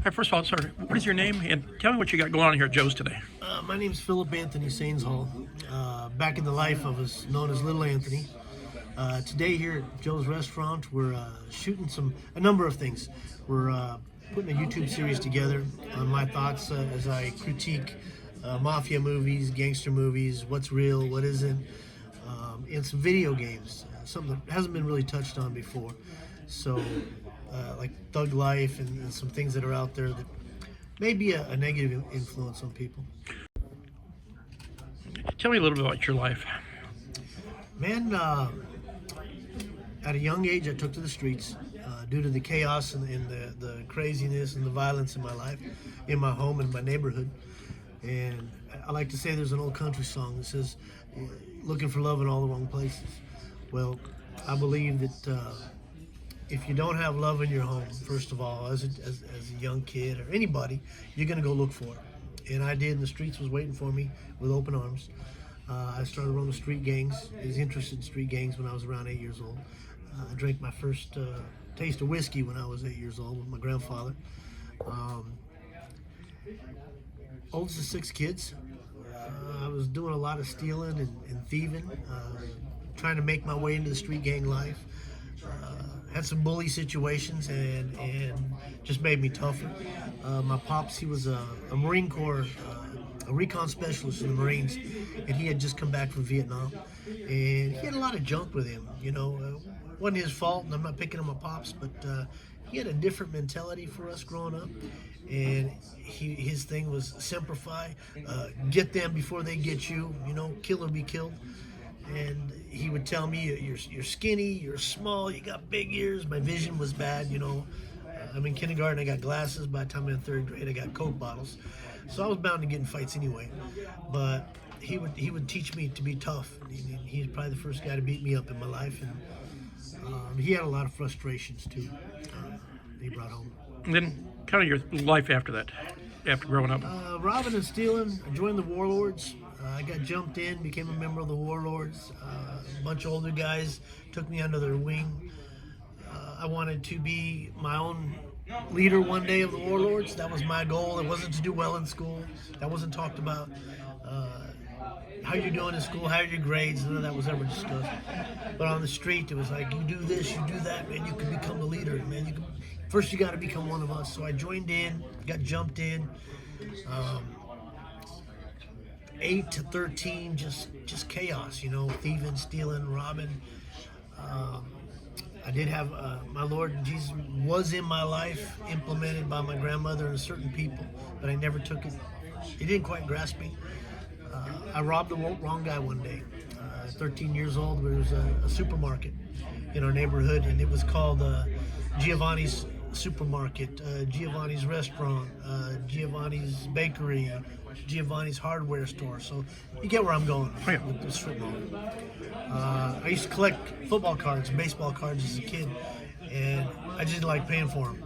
Hi, first of all, sir, what is your name? And tell me what you got going on here at Joe's today. My name's Phillip Anthony Sainz-Hall. Back in the life, I was known as Little Anthony. Today here at Joe's Restaurant, we're shooting a number of things. We're putting a YouTube series together on my thoughts as I critique mafia movies, gangster movies, what's real, what isn't, and some video games, something that hasn't been really touched on before. So, like thug life and some things that are out there that may be a negative influence on people. Tell me a little bit about your life. Man, at a young age, I took to the streets due to the chaos and the craziness and the violence in my life, in my home and my neighborhood. And I like to say there's an old country song that says, looking for love in all the wrong places. Well, I believe that if you don't have love in your home, first of all, as a young kid or anybody, you're going to go look for it. And I did, and the streets was waiting for me with open arms. I started running street gangs. I was interested in street gangs when I was around 8 years old. I drank my first taste of whiskey when I was 8 years old with my grandfather. Oldest of 6 kids. I was doing a lot of stealing and thieving, trying to make my way into the street gang life. Had some bully situations and just made me tougher. My pops, he was a Marine Corps, a Recon Specialist in the Marines, and he had just come back from Vietnam. And he had a lot of junk with him, you know. Wasn't his fault, and I'm not picking on my pops, but he had a different mentality for us growing up. And his thing was Semper Fi, get them before they get you, you know, kill or be killed. And he would tell me, you're skinny, you're small, you got big ears. My vision was bad, you know. I'm in kindergarten, I got glasses. By the time I'm in 3rd grade, I got Coke bottles. So I was bound to get in fights anyway. But he would teach me to be tough. He's probably the first guy to beat me up in my life. And he had a lot of frustrations too. He brought home. And then kind of your life after that, after growing up. Robbing and stealing. I joined the Warlords. I got jumped in, became a member of the Warlords. A bunch of older guys took me under their wing. I wanted to be my own leader one day of the Warlords. That was my goal. It wasn't to do well in school. That wasn't talked about. How you're doing in school, how are your grades, none of that was ever discussed. But on the street, it was like, you do this, you do that, man, you can become the leader, man. First you got to become one of us. So I joined in, got jumped in. 8 to 13, just chaos, you know, thieving, stealing, robbing. I did have my Lord Jesus was in my life, implemented by my grandmother and certain people, but I never took it. It didn't quite grasp me. I robbed the wrong guy one day. 13 years old, there was a supermarket in our neighborhood, and it was called Giovanni's Supermarket, Giovanni's Restaurant, Giovanni's Bakery, Giovanni's Hardware Store. So you get where I'm going with this strip mall. I used to collect football cards and baseball cards as a kid, and I just didn't like paying for them.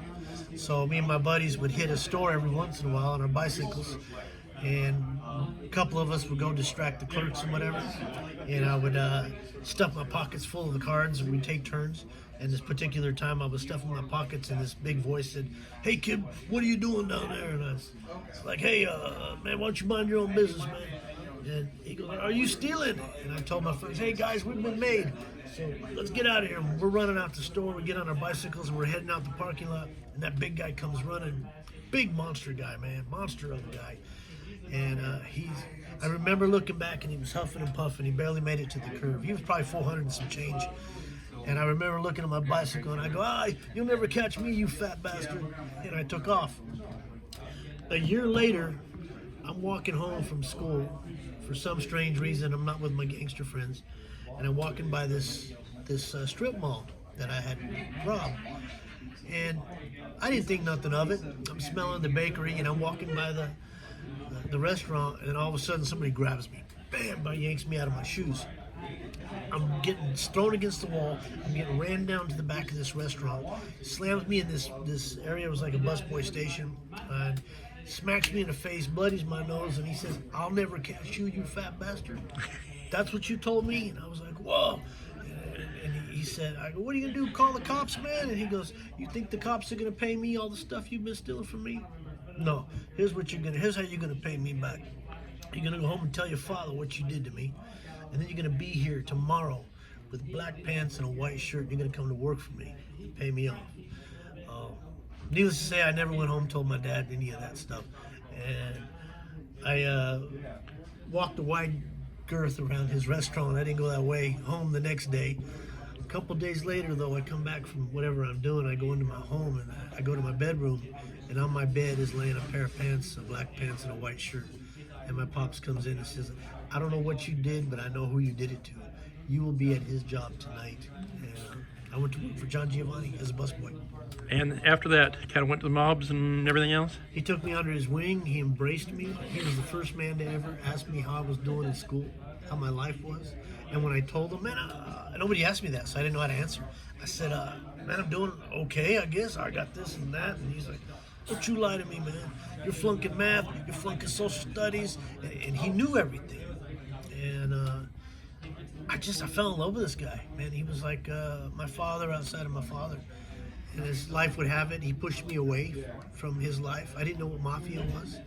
So me and my buddies would hit a store every once in a while on our bicycles, and a couple of us would go distract the clerks and whatever, and I would stuff my pockets full of the cards, and we'd take turns. And this particular time I was stuffing my pockets, and this big voice said, "Hey kid, what are you doing down there?" And I was like, "Hey, man, why don't you mind your own business, man?" And he goes, "Are you stealing?" And I told my friends, "Hey guys, we've been made, so let's get out of here." We're running out the store, we get on our bicycles, and we're heading out the parking lot, and that big guy comes running. Big monster guy, man, monster of a guy. And I remember looking back, and he was huffing and puffing. He barely made it to the curb. He was probably 400 and some change. And I remember looking at my bicycle, and I go, "You'll never catch me, you fat bastard." And I took off. A year later, I'm walking home from school. For some strange reason, I'm not with my gangster friends. And I'm walking by this strip mall that I had robbed. And I didn't think nothing of it. I'm smelling the bakery, and I'm walking by the restaurant, and all of a sudden somebody grabs me. Bam! Yanks me out of my shoes. I'm getting thrown against the wall. I'm getting ran down to the back of this restaurant. Slams me in this area. It was like a busboy station. And smacks me in the face, bloodies my nose, and he says, "I'll never catch you, you fat bastard." That's what you told me? And I was like, whoa. And he said, I go, what are you gonna do, call the cops, man? And he goes, you think the cops are gonna pay me all the stuff you've been stealing from me? No, here's how you're gonna pay me back. You're gonna go home and tell your father what you did to me, and then you're gonna be here tomorrow with black pants and a white shirt. You're gonna come to work for me and pay me off. Needless to say, I never went home, told my dad any of that stuff. And I walked a wide girth around his restaurant. I didn't go that way home the next day. A couple days later, though, I come back from whatever I'm doing. I go into my home and I go to my bedroom, and on my bed is laying a pair of pants, a black pants and a white shirt. And my pops comes in and says, I don't know what you did, but I know who you did it to. You will be at his job tonight. And I went to work for John Giovanni as a busboy. And after that, kind of went to the mobs and everything else? He took me under his wing. He embraced me. He was the first man to ever ask me how I was doing in school, how my life was. And when I told him, man, nobody asked me that, so I didn't know how to answer. I said, man, I'm doing okay, I guess. I got this and that. And he's like, don't you lie to me, man. You're flunking math, you're flunking social studies. And he knew everything. And I fell in love with this guy, man. He was like my father outside of my father. And as life would have it, he pushed me away from his life. I didn't know what mafia was.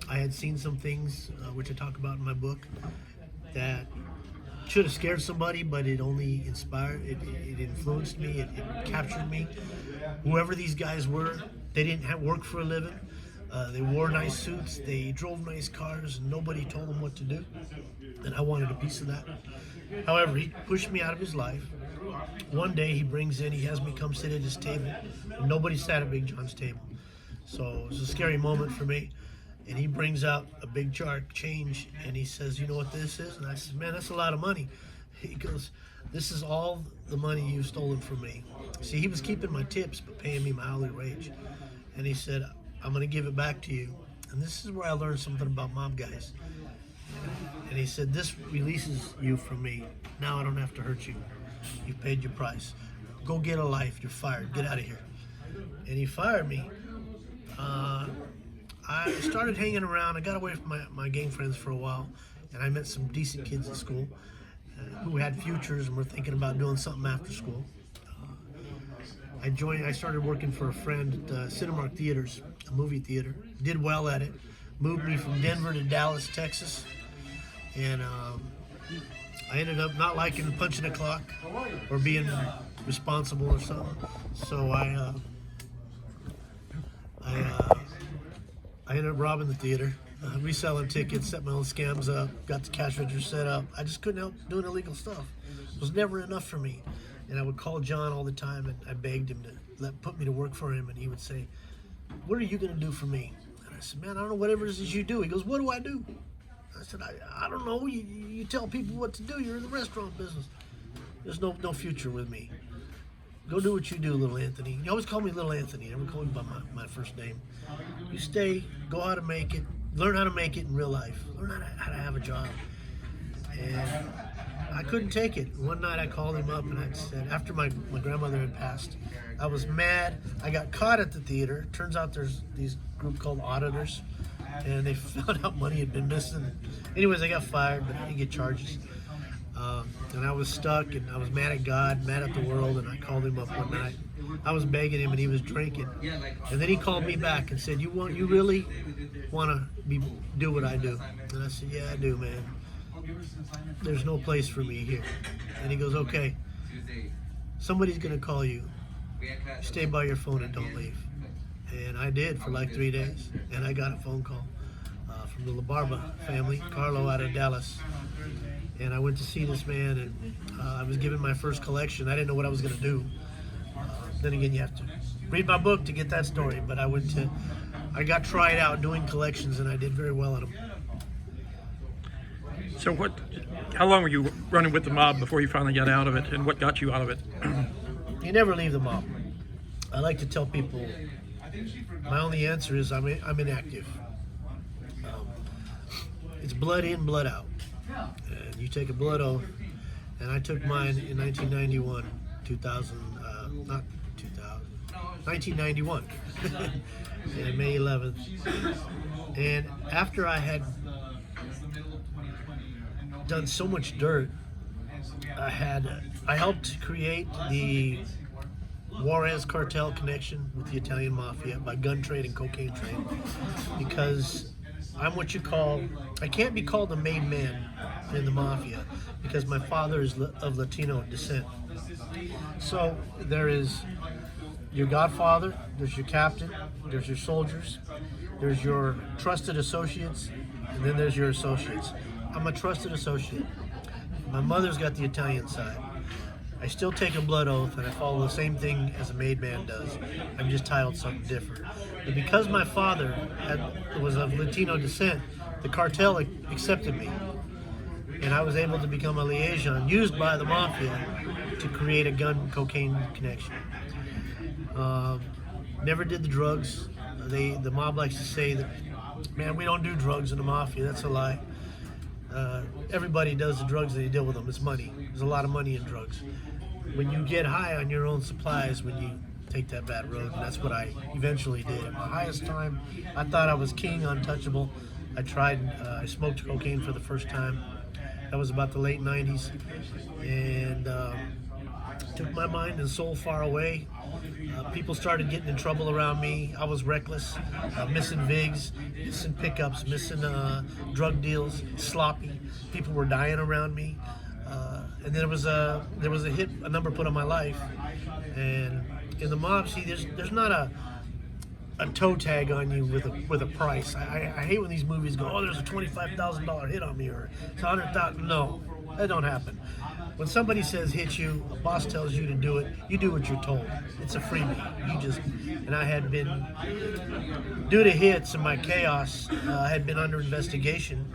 I had seen some things, which I talk about in my book, that should have scared somebody, but it only inspired, it influenced me, it captured me. Whoever these guys were, they didn't have work for a living. They wore nice suits, they drove nice cars, and nobody told them what to do. And I wanted a piece of that. However, he pushed me out of his life. One day he has me come sit at his table. Nobody sat at Big John's table. So it was a scary moment for me. And he brings out a big change and he says, you know what this is? And I said, man, that's a lot of money. He goes, this is all the money you've stolen from me. See, he was keeping my tips but paying me my hourly wage. And he said, I'm going to give it back to you. And this is where I learned something about mob guys. And he said, this releases you from me. Now I don't have to hurt you. You've paid your price. Go get a life. You're fired. Get out of here. And he fired me. I started hanging around. I got away from my gang friends for a while, and I met some decent kids at school who had futures and were thinking about doing something after school. I started working for a friend at Cinemark Theatres, a movie theater. Did well at it. Moved me from Denver to Dallas, Texas. And I ended up not liking punching a clock or being responsible or something. So I ended up robbing the theater, reselling tickets, set my own scams up, got the cash register set up. I just couldn't help doing illegal stuff. It was never enough for me. And I would call John all the time and I begged him to put me to work for him. And he would say, what are you going to do for me? And I said, man, I don't know, whatever it is you do. He goes, what do I do? I said, I don't know. You tell people what to do. You're in the restaurant business. There's no future with me. Go do what you do, little Anthony. You always call me little Anthony. Never call me by my first name. You stay, go how to make it, learn how to make it in real life. Learn how to have a job. And I couldn't take it. One night I called him up and I said, after my grandmother had passed, I was mad. I got caught at the theater. Turns out there's these group called auditors. And they found out money had been missing. Anyways, I got fired, but I didn't get charges. And I was stuck, and I was mad at God, mad at the world, and I called him up one night. I was begging him, and he was drinking. And then he called me back and said, you really want to do what I do? And I said, yeah, I do, man. There's no place for me here. And he goes, okay, somebody's going to call you. Stay by your phone and don't leave. And I did for like 3 days, and I got a phone call from the LaBaria Family, Carlo out of Dallas. And I went to see this man, and I was given my first collection. I didn't know what I was going to do. Then again, you have to read my book to get that story, but I got tried out doing collections, and I did very well at them. So how long were you running with the mob before you finally got out of it, and what got you out of it? You never leave the mob. I like to tell people, my only answer is I'm inactive. It's blood in, blood out. And you take a blood oath, and I took mine in 1991, 1991, and May 11th. And after I had done so much dirt, I had I helped create the Juarez Cartel Connection with the Italian Mafia by gun trade and cocaine trade, because I'm what you call, I can't be called a made man in the Mafia because my father is of Latino descent. So there is your godfather, there's your captain, there's your soldiers, there's your trusted associates, and then there's your associates. I'm a trusted associate. My mother's got the Italian side. I still take a blood oath and I follow the same thing as a made man does. I'm just titled something different. But because my father was of Latino descent, the cartel accepted me. And I was able to become a liaison used by the Mafia to create a gun cocaine connection. Never did the drugs. The mob likes to say that, man, we don't do drugs in the Mafia. That's a lie. Everybody does the drugs and they deal with them. It's money. There's a lot of money in drugs. When you get high on your own supplies, when you take that bad road, and that's what I eventually did. At my highest time, I thought I was king, untouchable. I smoked cocaine for the first time. That was about the late 90s. And took my mind and soul far away. People started getting in trouble around me. I was reckless, missing VIGs, missing pickups, missing drug deals, sloppy. People were dying around me. And then there was a number put on my life. And in the mob, see, there's not a toe tag on you with a price. I hate when these movies go, oh, there's a $25,000 hit on me, or it's $100,000. No, that don't happen. When somebody says hit you, a boss tells you to do it, you do what you're told. It's a freebie. And I had been, due to hits and my chaos, I had been under investigation.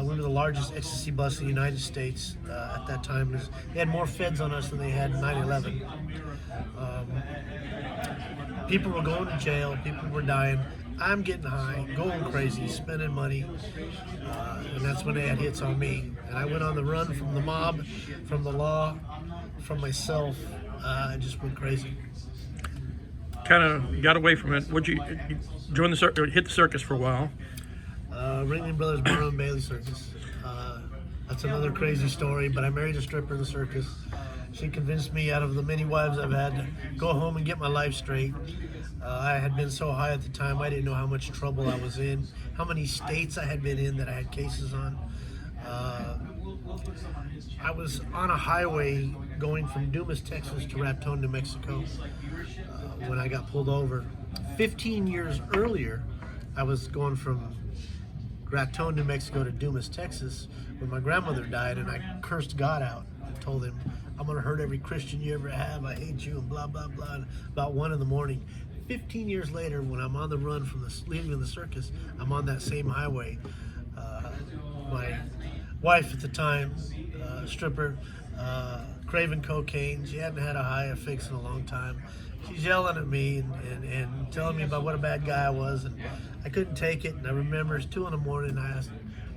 We were the largest ecstasy bust in the United States at that time. They had more feds on us than they had in 9/11. People were going to jail. People were dying. I'm getting high, going crazy, spending money, and that's when they had hits on me. And I went on the run from the mob, from the law, from myself. I just went crazy. Kind of got away from it. Would you join hit the circus for a while? Ringling Brothers Barnum and Bailey Circus. That's another crazy story, but I married a stripper in the circus. She convinced me, out of the many wives I've had, to go home and get my life straight. I had been so high at the time, I didn't know how much trouble I was in, how many states I had been in that I had cases on. I was on a highway going from Dumas, Texas to Raton, New Mexico when I got pulled over. 15 years earlier, I was going from Raton, New Mexico to Dumas, Texas when my grandmother died, and I cursed God out and told him, I'm going to hurt every Christian you ever have. I hate you, and blah, blah, blah. And about 1 a.m. 15 years later, when I'm on the run from leaving the circus, I'm on that same highway. My wife at the time, stripper, craving cocaine. She hadn't had a high fix in a long time. She's yelling at me and telling me about what a bad guy I was, and I couldn't take it. And I remember it's 2 a.m. and I asked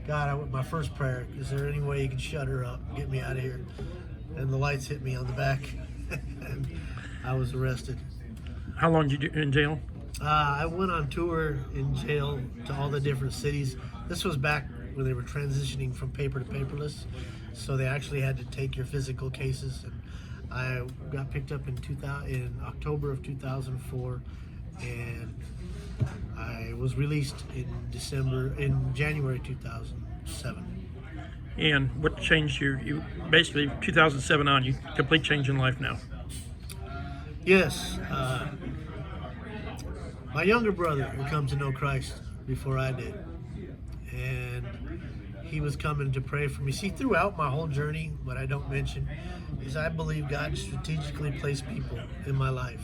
God, my first prayer, is there any way you can shut her up and get me out of here? And the lights hit me on the back, and I was arrested. How long did you do in jail? I went on tour in jail to all the different cities. This was back when they were transitioning from paper to paperless, so they actually had to take your physical cases. And I got picked up in October of 2004, and I was released in January 2007. And what changed you? You basically, 2007 on, you complete change in life now. Yes. My younger brother had come to know Christ before I did. And he was coming to pray for me. See, throughout my whole journey, what I don't mention is I believe God strategically placed people in my life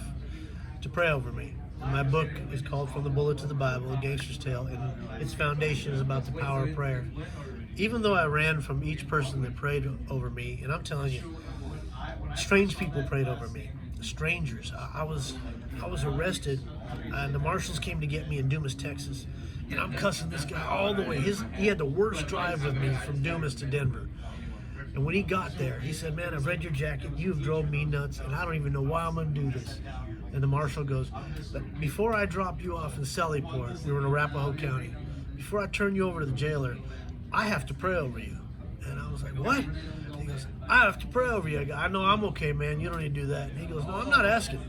to pray over me. And my book is called From the Bullet to the Bible, A Gangster's Tale, and its foundation is about the power of prayer. Even though I ran from each person that prayed over me, and I'm telling you, strange people prayed over me. Strangers. I was arrested, and the marshals came to get me in Dumas, Texas, and I'm cussing this guy all the way. He had the worst drive with me from Dumas to Denver. And when he got there, he said, man, I've read your jacket. You've drove me nuts, and I don't even know why I'm going to do this. And the marshal goes, but before I drop you off in Sellyport, we were in Arapahoe County, before I turn you over to the jailer, I have to pray over you. And I was like, what? And he goes, I have to pray over you. I know I'm okay, man. You don't need to do that. And he goes, no, I'm not asking.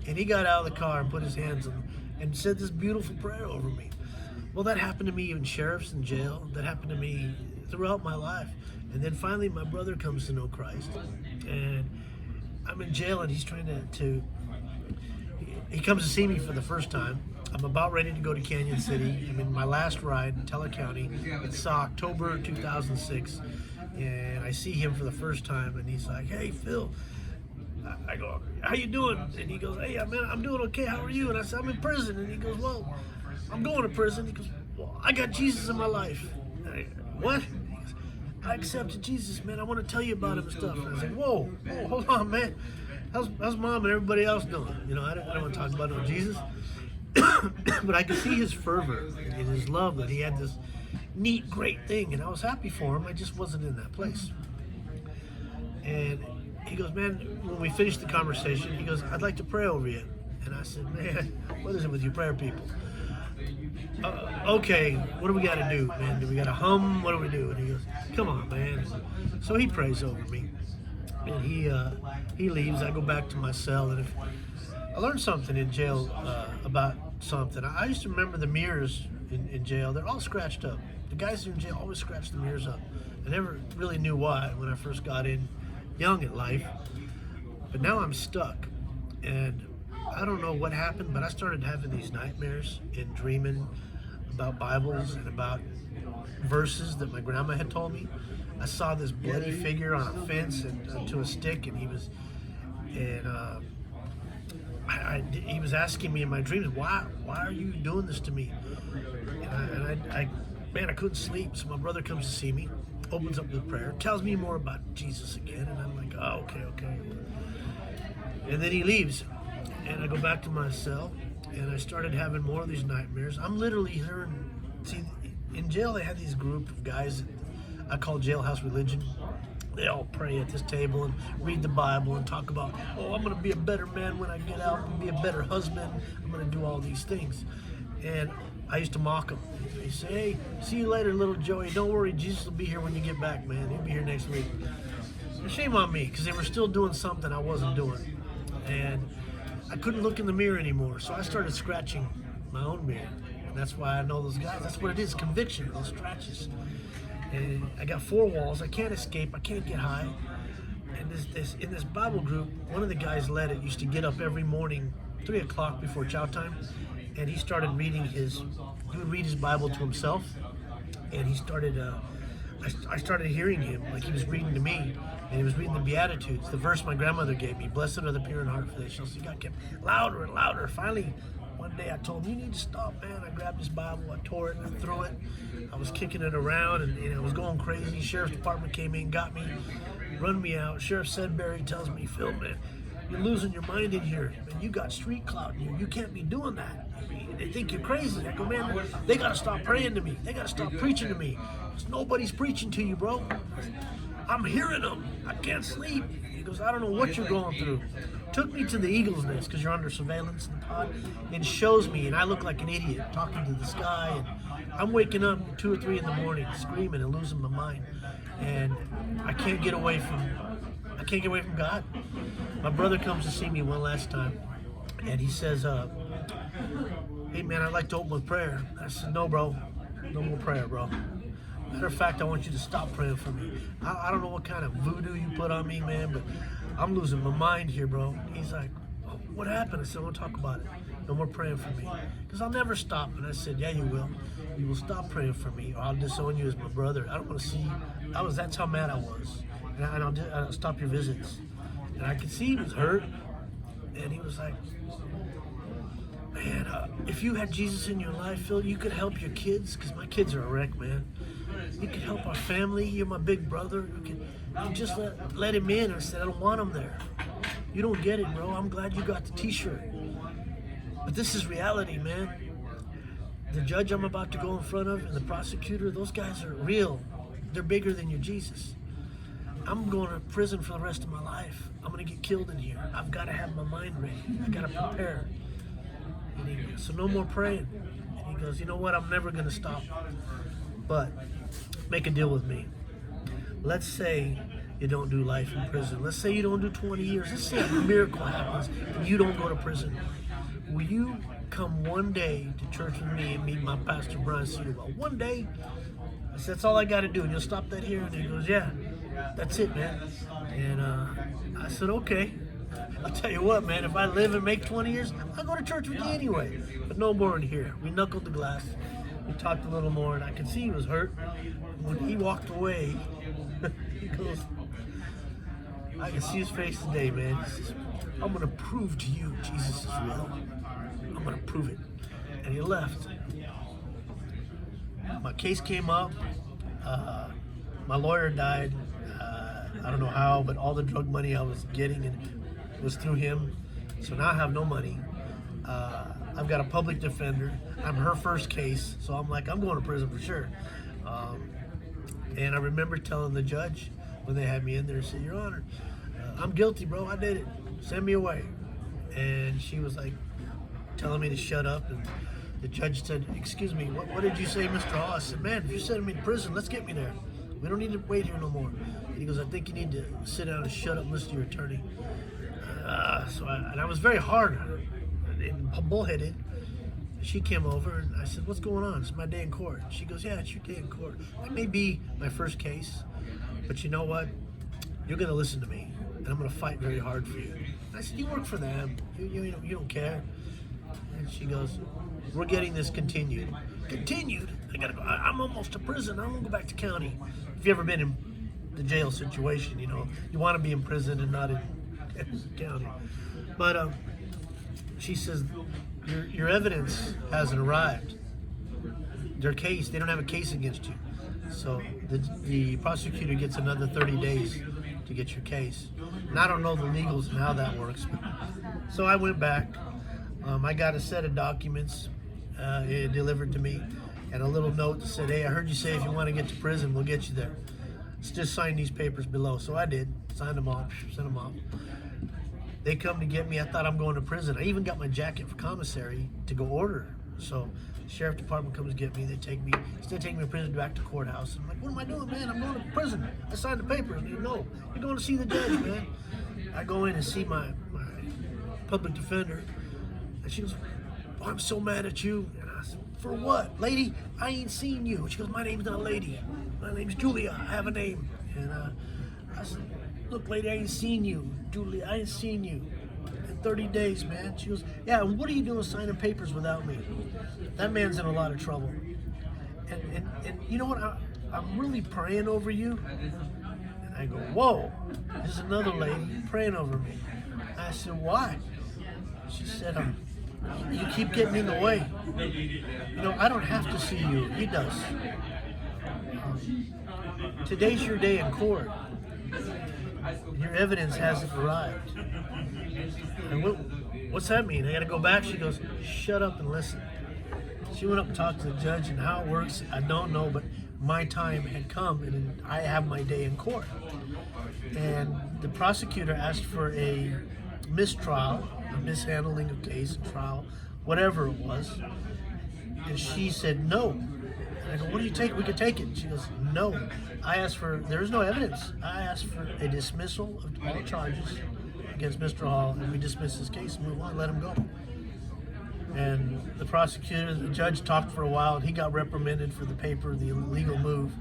And he got out of the car and put his hands on and said this beautiful prayer over me. Well, that happened to me in sheriffs in jail. That happened to me throughout my life. And then finally my brother comes to know Christ. And I'm in jail and he's trying he comes to see me for the first time. I'm about ready to go to Canyon City. I'm in my last ride in Teller County. It's October 2006. And I see him for the first time and he's like, hey, Phil. I go, how you doing? And he goes, hey, man, I'm doing okay. How are you? And I said, I'm in prison. And he goes, well, I'm going to prison. He goes, well, I got Jesus in my life. What? He goes, I accepted Jesus, man. I want to tell you about him and stuff. And I said, whoa, hold on, man. How's mom and everybody else doing? You know, I don't want to talk about no Jesus. But I could see his fervor and his love that he had this neat, great thing. And I was happy for him. I just wasn't in that place. And he goes, man, when we finished the conversation, he goes, I'd like to pray over you. And I said, man, what is it with you prayer people? Okay, what do we got to do, man? Do we got to hum? What do we do? And he goes, come on, man. So he prays over me. And he leaves. I go back to my cell. And I learned something in jail about something. I used to remember the mirrors in jail. They're all scratched up. The guys in jail always scratch the mirrors up. I never really knew why when I first got in, young at life. But now I'm stuck. And I don't know what happened, but I started having these nightmares and dreaming about Bibles and about verses that my grandma had told me. I saw this bloody figure on a fence and to a stick, and he was asking me in my dreams, why are you doing this to me? And I couldn't sleep. So my brother comes to see me, opens up with prayer, tells me more about Jesus again, and I'm like, oh, okay. And then he leaves, and I go back to my cell, and I started having more of these nightmares. I'm literally hearing, see, in jail they had these group of guys that I call jailhouse religion. They all pray at this table and read the Bible and talk about, oh, I'm going to be a better man when I get out, I'm going to be a better husband, I'm going to do all these things. And I used to mock them. They say, hey, see you later, little Joey. Don't worry, Jesus will be here when you get back, man. He'll be here next week. And shame on me, because they were still doing something I wasn't doing. And I couldn't look in the mirror anymore, so I started scratching my own mirror. And that's why I know those guys. That's what it is, conviction, those scratches. And I got 4 walls. I can't escape. I can't get high. And in this Bible group, one of the guys led it, used to get up every morning, 3 o'clock before chow time, and he started reading he would read his Bible to himself, and he started, I started hearing him, like he was reading to me, and he was reading the Beatitudes, the verse my grandmother gave me, blessed are the pure in heart, for they shall see God. Kept louder and louder. Finally, one day I told him, you need to stop, man. I grabbed his Bible, I tore it, and I threw it. I was kicking it around, and I was going crazy. Sheriff's department came in, got me, run me out. Sheriff Sedbury tells me, Phil, man, you're losing your mind in here. Man, you got street clout in here. You can't be doing that. They think you're crazy. I go, man, they got to stop praying to me. They got to stop preaching to me. Nobody's preaching to you, bro. I'm hearing them. I can't sleep. He goes, I don't know what you're going through. Took me to the Eagle's Nest, because you're under surveillance in the pod, and shows me, and I look like an idiot talking to the sky, and I'm waking up at 2 or 3 in the morning screaming and losing my mind, and I can't get away from God. My brother comes to see me one last time, and he says, hey man, I'd like to open with prayer. I said, no bro, no more prayer, bro. Matter of fact, I want you to stop praying for me. I don't know what kind of voodoo you put on me, man, but I'm losing my mind here, bro. He's like, oh, what happened? I said, I want to talk about it. No more praying for me. Because I'll never stop. And I said, yeah, you will. You will stop praying for me, or I'll disown you as my brother. I don't want to see you. That's how mad I was. And I'll stop your visits. And I could see he was hurt. And he was like, man, if you had Jesus in your life, Phil, you could help your kids, because my kids are a wreck, man. You could help our family. You're my big brother. You just let him in. I said, I don't want him there. You don't get it, bro. I'm glad you got the t-shirt. But this is reality, man. The judge I'm about to go in front of and the prosecutor, those guys are real. They're bigger than your Jesus. I'm going to prison for the rest of my life. I'm going to get killed in here. I've got to have my mind ready. I've got to prepare. And he goes, so no more praying. And he goes, you know what? I'm never going to stop. But make a deal with me. Let's say you don't do life in prison. Let's say you don't do 20 years. Let's say a miracle happens and you don't go to prison. Will you come one day to church with me and meet my pastor, Brian Cedarwell? One day? I said, that's all I got to do. And you'll stop that here? And he goes, yeah, that's it, man. And I said, okay. I'll tell you what, man, if I live and make 20 years, I'll go to church with you anyway. But no more in here. We knuckled the glass. We talked a little more, and I could see he was hurt. When he walked away, he goes, I can see his face today, man. He says, I'm going to prove to you Jesus is real. I'm going to prove it. And he left. My case came up. My lawyer died. I don't know how, but all the drug money I was getting was through him. So now I have no money. I've got a public defender. I'm her first case, so I'm like, I'm going to prison for sure. And I remember telling the judge when they had me in there, I said, Your Honor, I'm guilty, bro. I did it. Send me away. And she was like telling me to shut up. And the judge said, excuse me, what did you say, Mr. Hall? I said, man, if you're sending me to prison, let's get me there. We don't need to wait here no more. And he goes, I think you need to sit down and shut up and listen to your attorney. I was very hard and bullheaded. She came over and I said, what's going on? It's my day in court. She goes, yeah, it's your day in court. That may be my first case, but you know what? You're going to listen to me, and I'm going to fight very hard for you. And I said, you work for them. You don't care. And she goes, we're getting this continued. Continued? I got to go. I'm almost to prison. I won't go back to county. If you've ever been in the jail situation, you know, you want to be in prison and not in county. But she says, your evidence hasn't arrived. Their case, they don't have a case against you. So the prosecutor gets another 30 days to get your case. And I don't know the legals and how that works. So I went back. I got a set of documents delivered to me and a little note that said, hey, I heard you say if you want to get to prison, we'll get you there. Just sign these papers below. So I did. Signed them off, sent them off. They come to get me. I thought I'm going to prison. I even got my jacket for commissary to go order. So the sheriff department comes to get me. They take me, instead of taking me to prison, back to courthouse. I'm like, what am I doing, man? I'm going to prison. I signed the papers. They no, you're going to see the judge, man. I go in and see my public defender. And she goes, oh, I'm so mad at you. And I said, for what? Lady, I ain't seen you. She goes, my name's not lady. My name's Julia. I have a name. And I said, look, lady, I ain't seen you. Julia, I ain't seen you in 30 days, man. She goes, yeah, and what are you doing signing papers without me? That man's in a lot of trouble. And you know what? I'm really praying over you. And I go, whoa, there's another lady praying over me. I said, why? She said, you keep getting in the way. You know, I don't have to see you. He does. Today's your day in court. Your evidence hasn't arrived. And what's that mean? I got to go back? She goes, shut up and listen. She went up and talked to the judge, and how it works, I don't know, but my time had come, and I have my day in court. And the prosecutor asked for a mistrial, a mishandling of case, trial, whatever it was. And she said no. And I go, what do you take? We could take it. And she goes, no. I asked for, there's no evidence. I asked for a dismissal of all charges against Mr. Hall, and we dismissed his case and move on, let him go. And the prosecutor, the judge talked for a while, and he got reprimanded for the paper, the illegal move.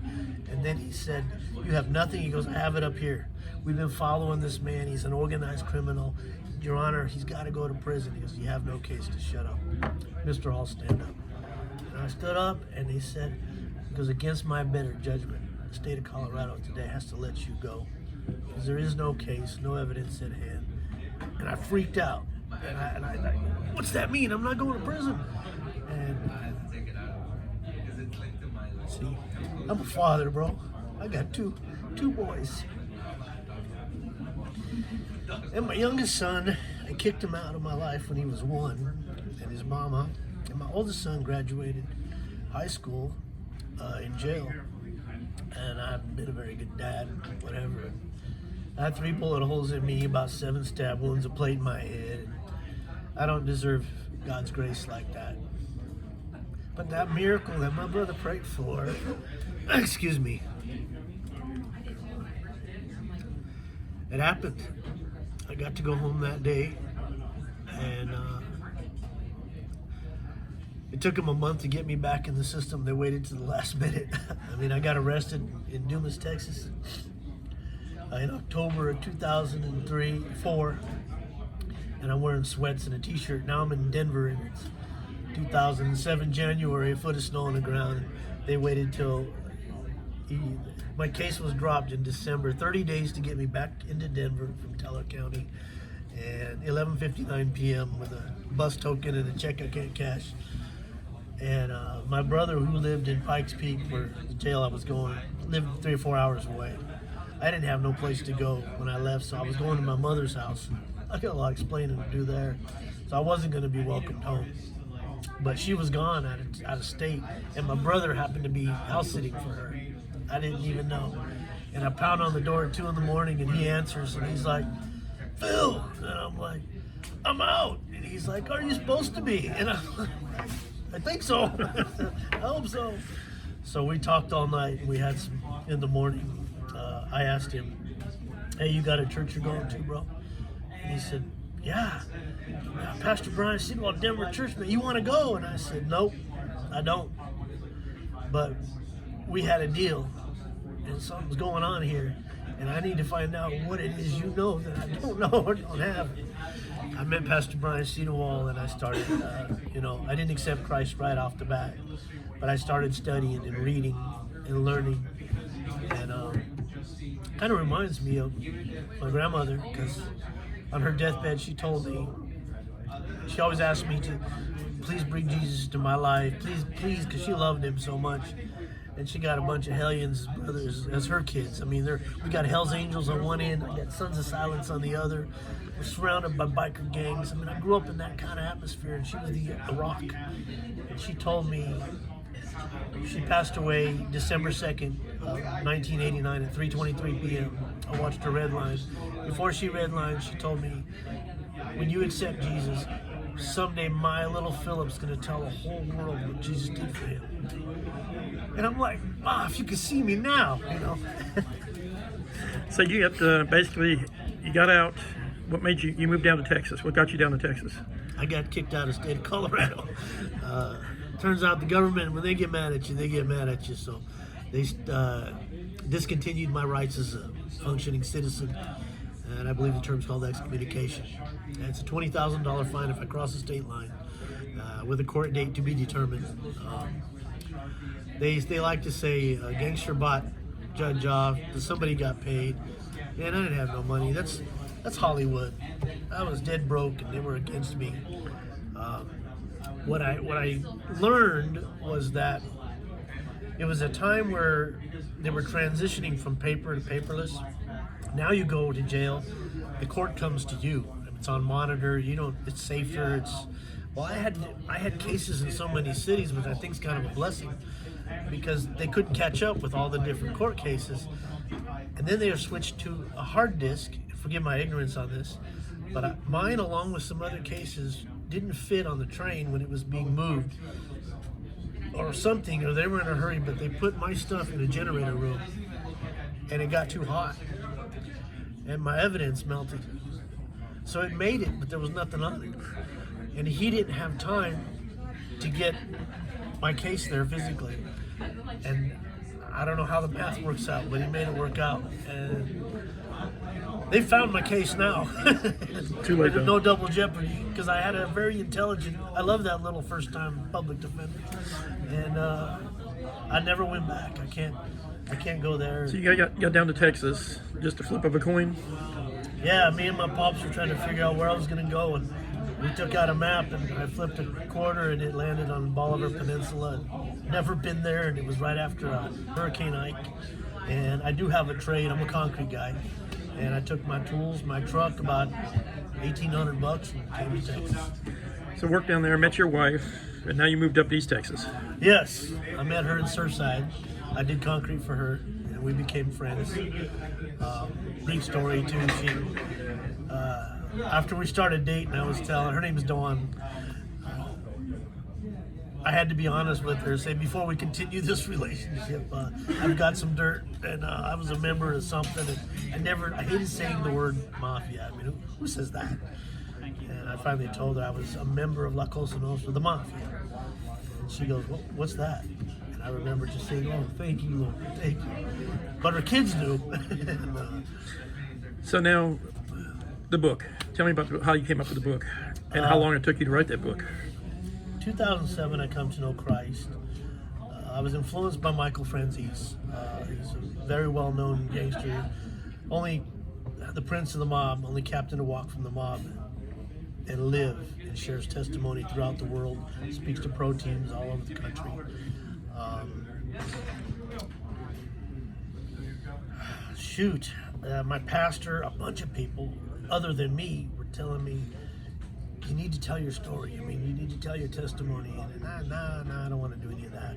And then he said, you have nothing. He goes, I have it up here. We've been following this man. He's an organized criminal. Your Honor, he's got to go to prison. He goes, you have no case to shut up. Mr. Hall, stand up. And I stood up, and he said, it goes against my better judgment. The state of Colorado today has to let you go because there is no case, no evidence at hand. And I freaked out. And I what's that mean? I'm not going to prison. And see, I'm a father, bro. I got two boys. And my youngest son, I kicked him out of my life when he was 1, and his mama. And my oldest son graduated high school in jail. And I've been a very good dad, whatever. I had 3 bullet holes in me, about 7 stab wounds, a plate in my head. I don't deserve God's grace like that. But that miracle that my brother prayed for, excuse me, it happened. I got to go home that day, and it took them a month to get me back in the system. They waited to the last minute. I mean, I got arrested in Dumas, Texas, in October of 2004, and I'm wearing sweats and a t-shirt. Now I'm in Denver, and it's 2007 January, a foot of snow on the ground. They waited till my case was dropped in December, 30 days to get me back into Denver from Teller County, and 11:59 p.m. with a bus token and a check I can't cash. And my brother, who lived in Pikes Peak, where the jail I was going, lived 3 or 4 hours away. I didn't have no place to go when I left, so I was going to my mother's house. I got a lot of explaining to do there, so I wasn't going to be welcomed home. But she was gone out of state, and my brother happened to be house sitting for her. I didn't even know. And I pound on the door at 2 in the morning, and he answers, and he's like, "Phil," and I'm like, "I'm out." And he's like, "Are you supposed to be?" And I'm like, "I think so." I hope so. So we talked all night, and we had some in the morning. I asked him, "Hey, you got a church you're going to, bro?" And he said, "Yeah, Pastor Brian Sainz-Hall, Denver church, man. You want to go?" And I said, "Nope, I don't. But we had a deal, and something's going on here, and I need to find out what it is you know that I don't know or don't have." I met Pastor Brian Sainz-Hall, and I started, I didn't accept Christ right off the bat, but I started studying and reading and learning, and kind of reminds me of my grandmother, because on her deathbed she told me, she always asked me to please bring Jesus to my life, please, because she loved him so much. And she got a bunch of hellions brothers as her kids. I mean, we got Hell's Angels on one end, I got Sons of Silence on the other. We're surrounded by biker gangs. I mean, I grew up in that kind of atmosphere, and she was the rock. And she told me, she passed away December 2nd, 1989 at 3:23 p.m. I watched her redline. Before she redlined, she told me, "When you accept Jesus, someday my little Philip's going to tell the whole world what Jesus did for him." And I'm like, "Ah, if you could see me now, So you got basically, you got out. What made you moved down to Texas? What got you down to Texas? I got kicked out of the state of Colorado. Turns out the government, when they get mad at you, they get mad at you. So they discontinued my rights as a functioning citizen. And I believe the term's called excommunication. And it's a $20,000 fine if I cross the state line, with a court date to be determined. They like to say gangster bought judge off, somebody got paid. Man, I didn't have no money. That's Hollywood. I was dead broke, and they were against me. What I learned was that it was a time where they were transitioning from paper to paperless. Now you go to jail, the court comes to you. It's on monitor. It's safer. I had cases in so many cities, which I think is kind of a blessing, because they couldn't catch up with all the different court cases. And then they were switched to a hard disk. Forgive my ignorance on this, but mine, along with some other cases, didn't fit on the train when it was being moved or something, or they were in a hurry, but they put my stuff in a generator room, and it got too hot, and my evidence melted. So it made it, but there was nothing on it. And he didn't have time to get my case there physically. And I don't know how the math works out, but he made it work out. And they found my case now. Too late though. No double jeopardy, because I had a very intelligent, I love that little first-time public defender. And I never went back. I can't go there. So you got down to Texas, just a flip of a coin? Yeah, me and my pops were trying to figure out where I was going to go, and we took out a map, and I flipped a quarter, and it landed on Bolivar Peninsula. Never been there, and it was right after Hurricane Ike. And I do have a trade. I'm a concrete guy, and I took my tools, my truck, about $1,800, and came to Texas. So worked down there, met your wife, and now you moved up to East Texas. Yes, I met her in Surfside. I did concrete for her, and we became friends. Brief story too. She, after we started dating, I was telling her, name is Dawn. I had to be honest with her. Say before we continue this relationship, I've got some dirt, and I was a member of something. And I hated saying the word mafia. I mean, who says that? And I finally told her I was a member of La Cosa Nostra, the mafia. And she goes, well, "What's that?" And I remember just saying, "Oh, thank you, Lord, thank you." But her kids knew. And, So now, the book. Tell me about how you came up with the book, and how long it took you to write that book. 2007, I come to know Christ. I was influenced by Michael Franzese. He's a very well-known gangster, only the prince of the mob, only captain to walk from the mob and live, and shares testimony throughout the world, speaks to pro teams all over the country. My pastor, a bunch of people other than me were telling me, you need to tell your story. I mean, you need to tell your testimony. And nah, I don't want to do any of that.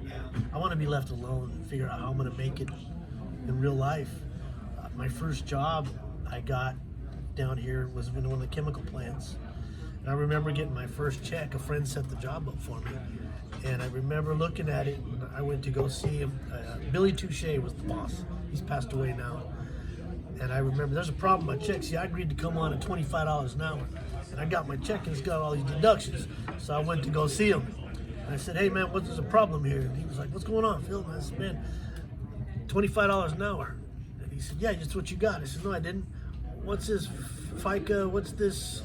I want to be left alone and figure out how I'm going to make it in real life. My first job I got down here was in one of the chemical plants. And I remember getting my first check. A friend set the job up for me. And I remember looking at it, and I went to go see him. Billy Touche was the boss. He's passed away now. And I remember there's a problem with my check. See, I agreed to come on at $25 an hour. And I got my check and it's got all these deductions. So I went to go see him. And I said, "Hey man, what's the problem here?" And he was like, "What's going on, Phil?" And I said, "Man, $25 an hour." And he said, "Yeah, that's what you got." I said, "No, I didn't." "What's this FICA? What's this?"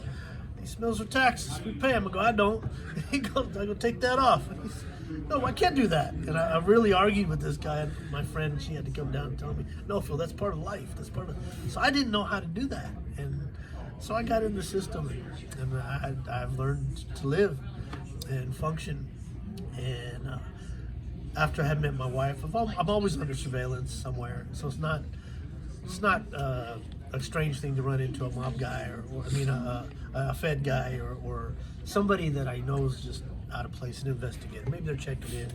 "These bills are taxes. We pay them." I go, "I don't." And he goes, "I go, take that off." And he said, "No, I can't do that." And I really argued with this guy. And my friend, she had to come down and tell me, "No, Phil, that's part of life. That's part of." So I didn't know how to do that. And so I got in the system, and I've learned to live and function. And after I had met my wife, I'm always under surveillance somewhere. So it's not a strange thing to run into a mob guy, or a Fed guy, or somebody that I know is just out of place and investigate. Maybe they're checking in.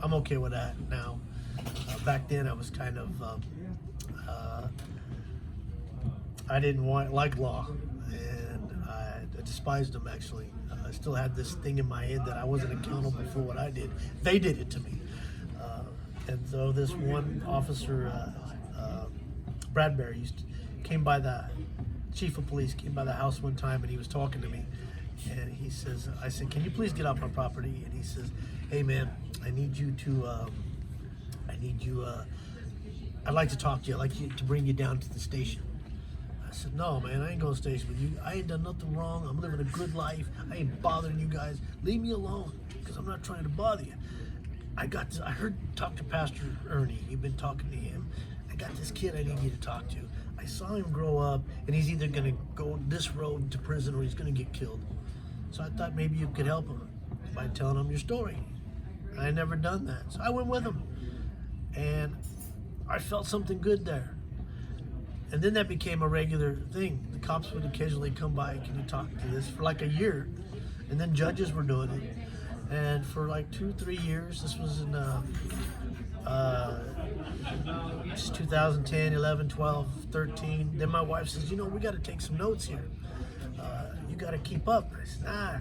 I'm okay with that now. Back then, I was kind of I didn't like law, and I despised them, actually. I still had this thing in my head that I wasn't accountable for what I did. They did it to me. And so this one officer, Bradbury, came by the chief of police, came by the house one time, and he was talking to me. And he says, I said, "Can you please get off my property?" And he says, "Hey man, I need you to, I'd like to talk to you. I'd like to bring you down to the station." I said, "No, man, I ain't going to station with you. I ain't done nothing wrong. I'm living a good life. I ain't bothering you guys. Leave me alone, because I'm not trying to bother you. I heard, talk to Pastor Ernie. You've been talking to him. I got this kid I need you to talk to. I saw him grow up, and he's either going to go this road to prison or he's going to get killed. So I thought maybe you could help him by telling him your story." I had never done that. So I went with him, and I felt something good there. And then that became a regular thing. The cops would occasionally come by, "Can you talk to this?" for like a year. And then judges were doing it. And for like 2-3 years, this was in 2010, 11, 12, 13. Then my wife says, "You know, we got to take some notes here. You got to keep up." I said, "Nah,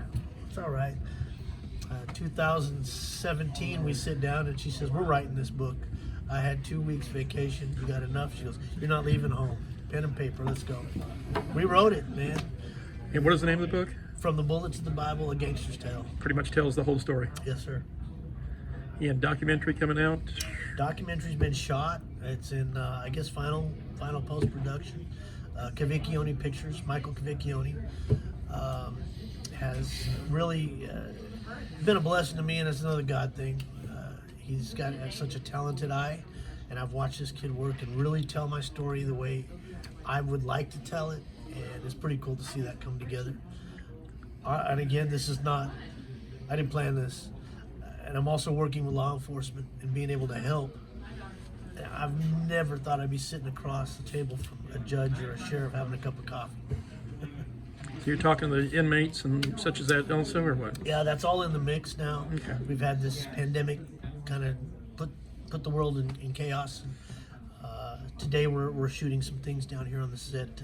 it's all right." 2017, we sit down and she says, "We're writing this book. I had 2 weeks vacation. You got enough?" She goes, "You're not leaving home. Pen and paper, let's go." We wrote it, man. And what is the name of the book? From the Bullet to the Bible, A Gangster's Tale. Pretty much tells the whole story. Yes, sir. Yeah, documentary coming out. Documentary's been shot. It's in, I guess, final post-production. Cavicchione Pictures, Michael Cavicchione, has really been a blessing to me, and it's another God thing. He's got such a talented eye, and I've watched this kid work and really tell my story the way I would like to tell it, and it's pretty cool to see that come together. And again, this is not, I didn't plan this, and I'm also working with law enforcement and being able to help. I've never thought I'd be sitting across the table from a judge or a sheriff having a cup of coffee. So you're talking to the inmates and such as that also, or what? Yeah, that's all in the mix now. Okay. We've had this pandemic kind of put the world in chaos. Today we're shooting some things down here on the set.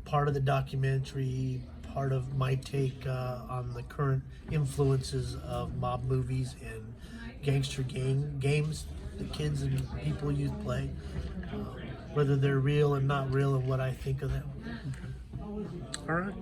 Part of the documentary, part of my take on the current influences of mob movies and gangster games that kids and people youth play, whether they're real and not real, and what I think of them. All right.